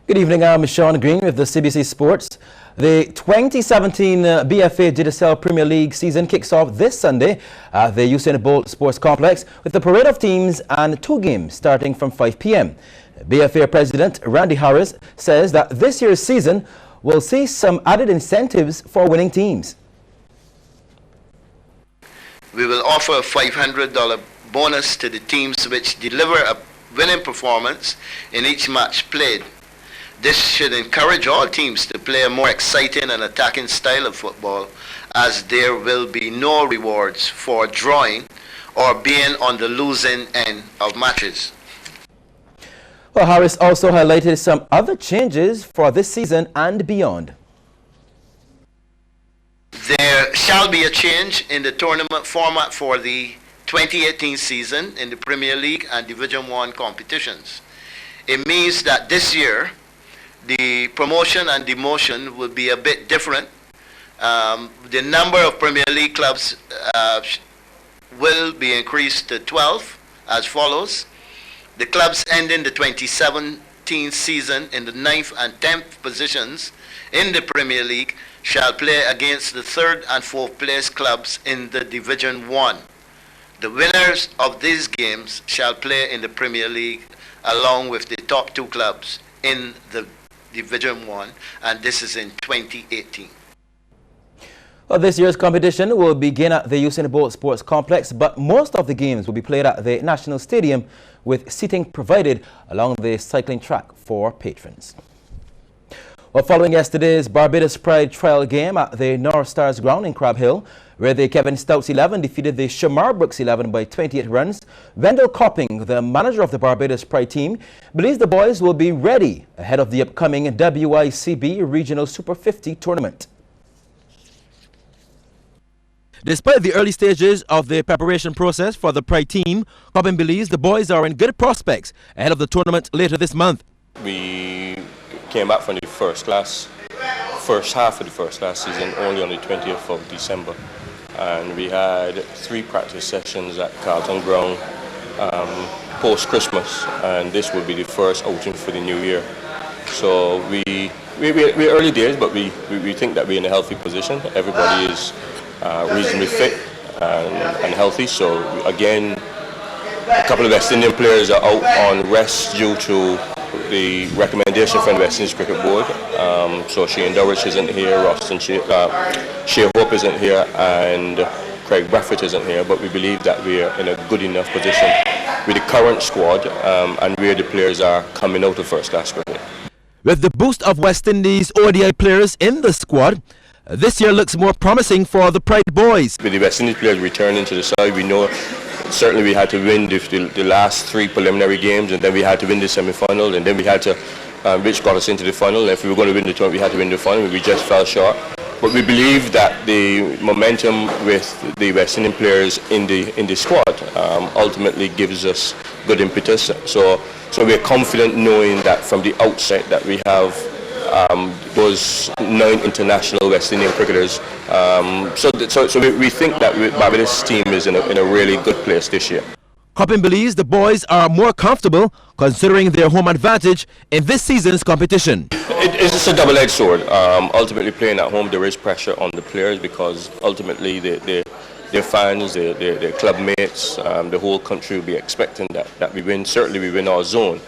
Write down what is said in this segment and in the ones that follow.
Good evening, I'm Sean Green with the Cbc Sports. The 2017 BFA GSL Premier League season kicks off this Sunday at the Usain Bolt Sports Complex with a parade of teams and 2 games starting from 5 p.m. BFA President Randy Harris says that this year's season will see some added incentives for winning teams. We will offer a $500 bonus to the teams which deliver a winning performance in each match played. This should encourage all teams to play a more exciting and attacking style of football, as there will be no rewards for drawing or being on the losing end of matches. Well, Harris also highlighted some other changes for this season and beyond. There shall be a change in the tournament format for the 2018 season in the Premier League and Division 1 competitions. It means that this year the promotion and demotion will be a bit different. The number of Premier League clubs will be increased to 12 as follows. The clubs ending the 2017 season in the 9th and 10th positions in the Premier League shall play against the 3rd and 4th place clubs in the Division 1. The winners of these games shall play in the Premier League along with the top 2 clubs in the Division 1, and this is in 2018. Well, this year's competition will begin at the Usain Bolt Sports Complex, but most of the games will be played at the National Stadium with seating provided along the cycling track for patrons. Well, following yesterday's Barbados Pride trial game at the North Stars ground in Crab Hill, where the Kevin Stouts 11 defeated the Shamar Brooks 11 by 28 runs, Wendell Copping, the manager of the Barbados Pride team, believes the boys will be ready ahead of the upcoming WICB Regional Super 50 tournament. Despite the early stages of the preparation process for the Pride team, Copping believes the boys are in good prospects ahead of the tournament later this month. We came back from the first half of the first class season only on the 20th of December, and we had 3 practice sessions at Carlton Ground post Christmas, and this will be the first outing for the new year. So we're early days, but we think that we're in a healthy position. Everybody is reasonably fit and healthy. So again, a couple of West Indian players are out on rest due to the recommendation from the West Indies Cricket Board. So Shane Dowrich isn't here, Shea Hope isn't here, and Craig Braffett isn't here, but we believe that we are in a good enough position with the current squad and where the players are coming out of first class cricket. With the boost of West Indies ODI players in the squad, this year looks more promising for the Pride boys. With the West Indies players returning to the side, we know certainly we had to win the last 3 preliminary games, and then we had to win the semi-final, and then we had to, which got us into the final. And if we were going to win the tournament, we had to win the final. We just fell short. But we believe that the momentum with the West Indian players in the squad ultimately gives us good impetus. So we're confident knowing that from the outset that we have those 9 international West Indian cricketers. So we think that Barbados' team is in a really good place this year. Copping believes the boys are more comfortable considering their home advantage in this season's competition. It's a double-edged sword. Ultimately, playing at home, there is pressure on the players because ultimately their fans, their club mates, the whole country will be expecting that we win. Certainly we win our zone.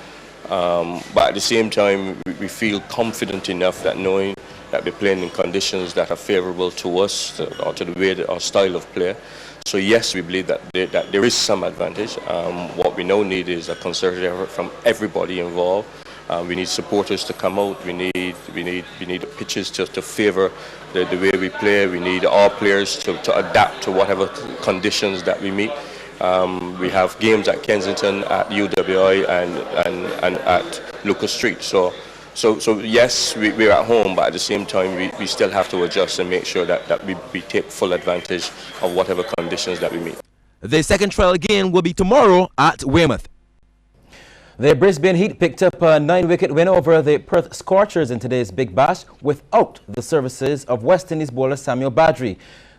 But at the same time, we feel confident enough that knowing that we're playing in conditions that are favourable to us or to the way that our style of play. So yes, we believe that there is some advantage. What we now need is a concerted effort from everybody involved. We need supporters to come out. We need pitches to favour the way we play. We need our players to adapt to whatever conditions that we meet. We have games at Kensington, at UWI, and at Lucas Street. So yes, we're at home, but at the same time, we still have to adjust and make sure that we take full advantage of whatever conditions that we meet. The second trial game will be tomorrow at Weymouth. The Brisbane Heat picked up a 9-wicket win over the Perth Scorchers in today's Big Bash without the services of West Indies bowler Samuel Badri.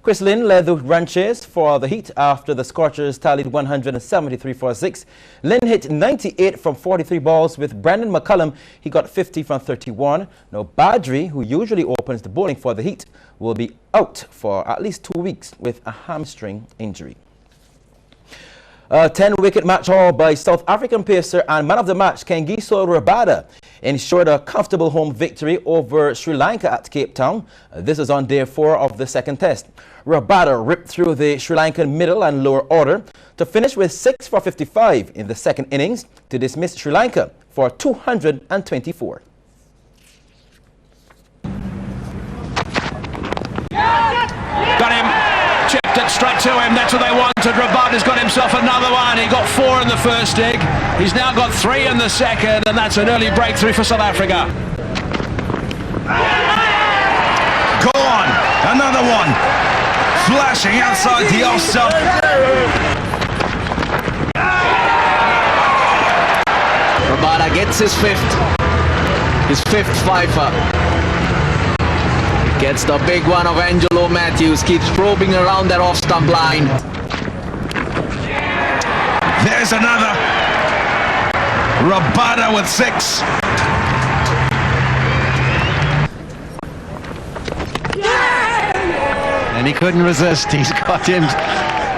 Chris Lynn led the run chase for the Heat after the Scorchers tallied 173 for 6. Lynn hit 98 from 43 balls with Brandon McCullum. He got 50 from 31. Now Badri, who usually opens the bowling for the Heat, will be out for at least 2 weeks with a hamstring injury. A 10-wicket match haul by South African pacer and man of the match Kengiso Rabada ensured a comfortable home victory over Sri Lanka at Cape Town. This is on day 4 of the second test. Rabada ripped through the Sri Lankan middle and lower order to finish with 6 for 55 in the second innings to dismiss Sri Lanka for 224. Got him. Chipped it straight to him. That's what they wanted. Rabada's got himself another one. He got 4 in the first dig. He's now got 3 in the second, and that's an early breakthrough for South Africa. Go on. Another one. Flashing outside the off stump. Rabada gets his fifth fifer. Gets the big one of Angelo Matthews, keeps probing around that off-stump line. There's another. Rabada with 6. And he couldn't resist. He's got him.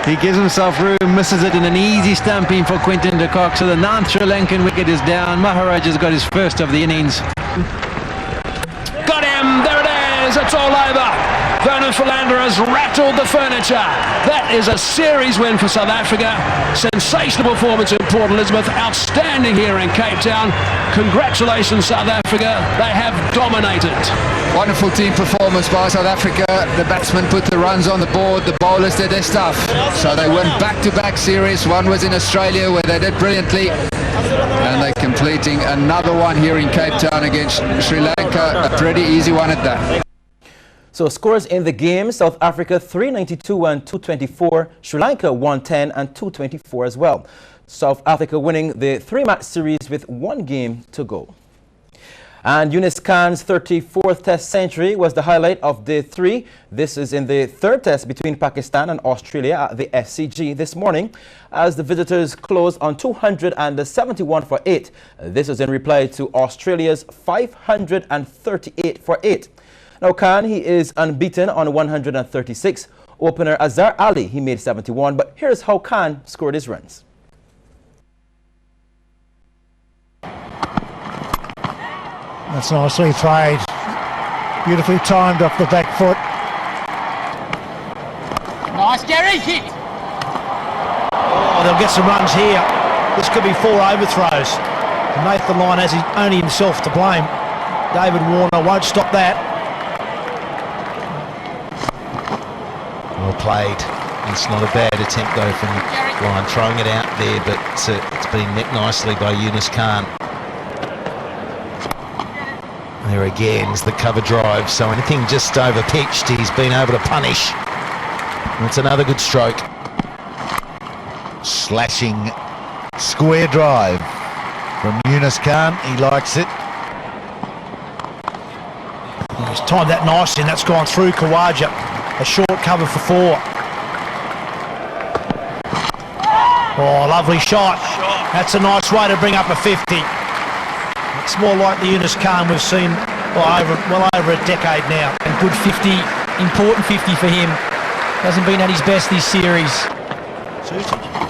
He gives himself room, misses it in an easy stamping for Quinton de Kock. So the 9th Sri Lankan wicket is down. Maharaj has got his first of the innings. Got him. There it is. It's all over. Vernon Philander has rattled the furniture. That is a series win for South Africa. Sensational performance in Port Elizabeth. Outstanding here in Cape Town. Congratulations, South Africa. They have dominated. Wonderful team performance by South Africa. The batsmen put the runs on the board. The bowlers did their stuff. So they went back-to-back series. One was in Australia where they did brilliantly. And they're completing another one here in Cape Town against Sri Lanka. A pretty easy one at that. So scores in the game: South Africa 392 and 224, Sri Lanka 110 and 224 as well. South Africa winning the 3-match series with 1 game to go. And Yunus Khan's 34th Test century was the highlight of day 3. This is in the 3rd Test between Pakistan and Australia at the FCG this morning as the visitors closed on 271 for 8. This is in reply to Australia's 538 for 8. Now Khan, he is unbeaten on 136. Opener Azhar Ali, he made 71, but here's how Khan scored his runs. That's nicely played. Beautifully timed off the back foot. Nice, Gary. Oh, they'll get some runs here. This could be 4 overthrows. Nathan Lyon has only himself to blame. David Warner won't stop that. Well played. It's not a bad attempt though from Lyon, throwing it out there, but it's been met nicely by Yunus Khan. There again is the cover drive, so anything just over pitched he's been able to punish. That's another good stroke. Slashing square drive from Yunus Khan, he likes it. He's timed that nicely and that's gone through Khawaja. A short cover for 4. Oh, lovely shot. That's a nice way to bring up a 50. It's more like the Yunus Khan we've seen well over a decade now. And good 50, important 50 for him. Hasn't been at his best this series.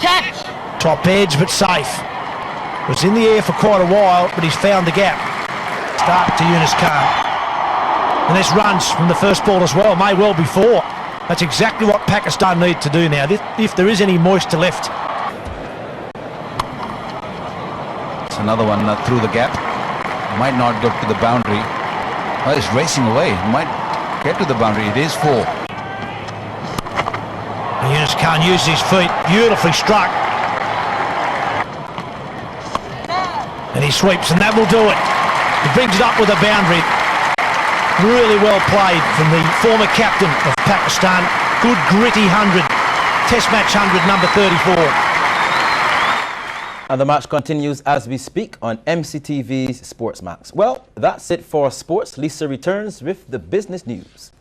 Catch! Top edge, but safe. Was in the air for quite a while, but he's found the gap. Start to Yunus Khan. And this runs from the first ball as well, may well be 4. That's exactly what Pakistan need to do now, if there is any moisture left. It's another one through the gap. Might not go to the boundary. Oh, it's racing away. Might get to the boundary. It is 4. And Yunus Khan used his feet, beautifully struck. And he sweeps, and that will do it. He brings it up with a boundary. Really well played from the former captain of Pakistan. Good gritty 100. Test match 100, number 34. And the match continues as we speak on MCTV's Sports Max. Well, that's it for sports. Lisa returns with the business news.